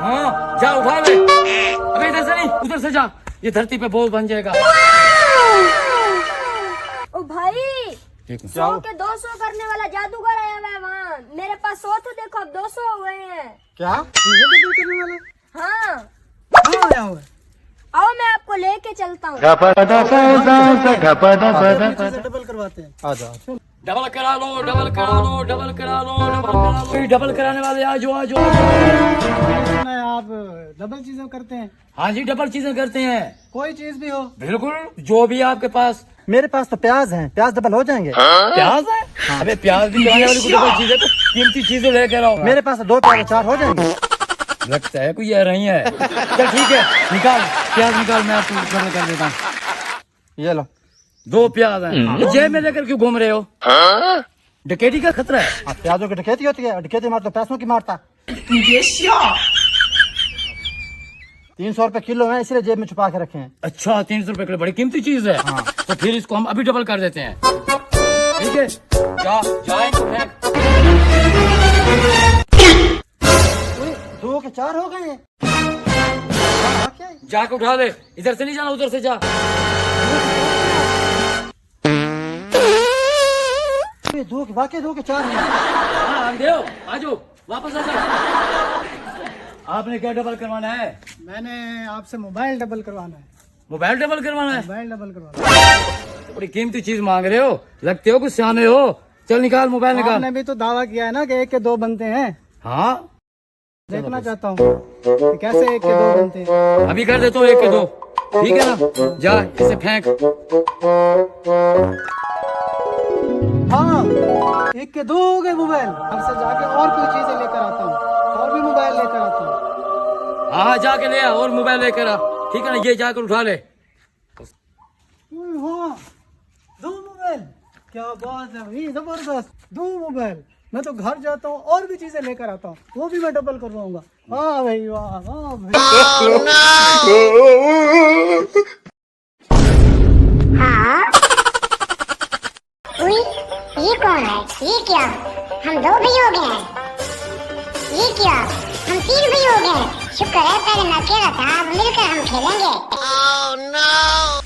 हाँ जा उठा ले। अबे इधर से नहीं उधर से जा, ये धरती पे बोझ बन जाएगा। ओ भाई 100 के 200 करने वाला जादूगर आया हुआ है वहाँ। मेरे पास 100 थे, देखो अब 200 हो गए हैं। क्या चीजें डबल करने वाला? हाँ कहाँ आया हुआ है? आओ मैं आपको लेके चलता हूँ। डबल करवाते हैं। आ जाओ। डबल करा लो, डबल करा लो, डबल करा लो, डबल करा लो। डबल कराने वाले आज आज सुना है आप डबल चीजें करते हैं। हाँ जी डबल चीजें करते हैं। कोई चीज भी हो। बिल्कुल जो भी आपके पास। मेरे पास तो प्याज है, प्याज डबल हो जाएंगे। प्याज है? हाँ। अबे प्याज भी कराने वाली कोई डबल चीज है तो कीमती चीजें लेकर आओ। मेरे पास 2 प्याज 4 हो जाएंगे। लगता है कोई ये रही है। चल ठीक है निकाल प्याज निकाल, मैं आपको डबल कर देता हूँ। ये लो 2 प्याज हैं। जेब में लेकर क्यों घूम रहे हो? डकैती का खतरा है। अब प्याजों की डकैती होती है, डकैती मार तो पैसों की मारता। 300 रुपए किलो है, इसलिए जेब में छुपा के रखे हैं। अच्छा 300 रुपए किलो, बड़ी कीमती चीज है। हाँ। तो फिर इसको हम अभी डबल कर देते हैं। ठीक है जा इनको फेंक। 2 के 4 हो गए हैं। जाके उठा ले, इधर से नहीं जाना उधर से जा। 2 के वाकई 2 के 4 हैं। हाँ अंधेरो आ जाओ वापस आ जाओ। आपने क्या डबल करवाना है? मैंने आपसे मोबाइल डबल करवाना है। मोबाइल डबल करवाना है? मोबाइल डबल करवाना है। बड़ी कीमती चीज मांग रहे हो, लगते हो कुछ सियाने हो। चल निकाल मोबाइल निकाल। आपने भी तो दावा किया है ना कि 1 के 2 बनते हैं। हाँ देखना चाहता हूँ कि कैसे 1 के 2 बनते हैं। अभी कर देता हूँ 1 के 2। ठीक है ना, जा इसे फेंक। हाँ 1 के 2 हो गए मोबाइल। अब से जाके और कोई चीजें लेकर आता हूँ, और भी मोबाइल लेकर आता हूँ। हाँ जाके ले आ और मोबाइल लेकर आ। ठीक है ना, ये जाकर उठा ले। हाँ 2 मोबाइल, क्या बात है भाई, जबरदस्त। 2 मोबाइल। मैं तो घर जाता हूँ और भी चीजें लेकर आता हूँ, वो भी मैं डबल करवाऊंगा। वाह भाई वाह वाह भाई। हाँ उई, ये कौन है? ये क्या? हम 2 भाई हो गए हैं। ये क्या? हम 3 भाई हो गए हैं। शुक्र है पहले मैं अकेला था, अब मिलकर हम खेलेंगे। Oh, no!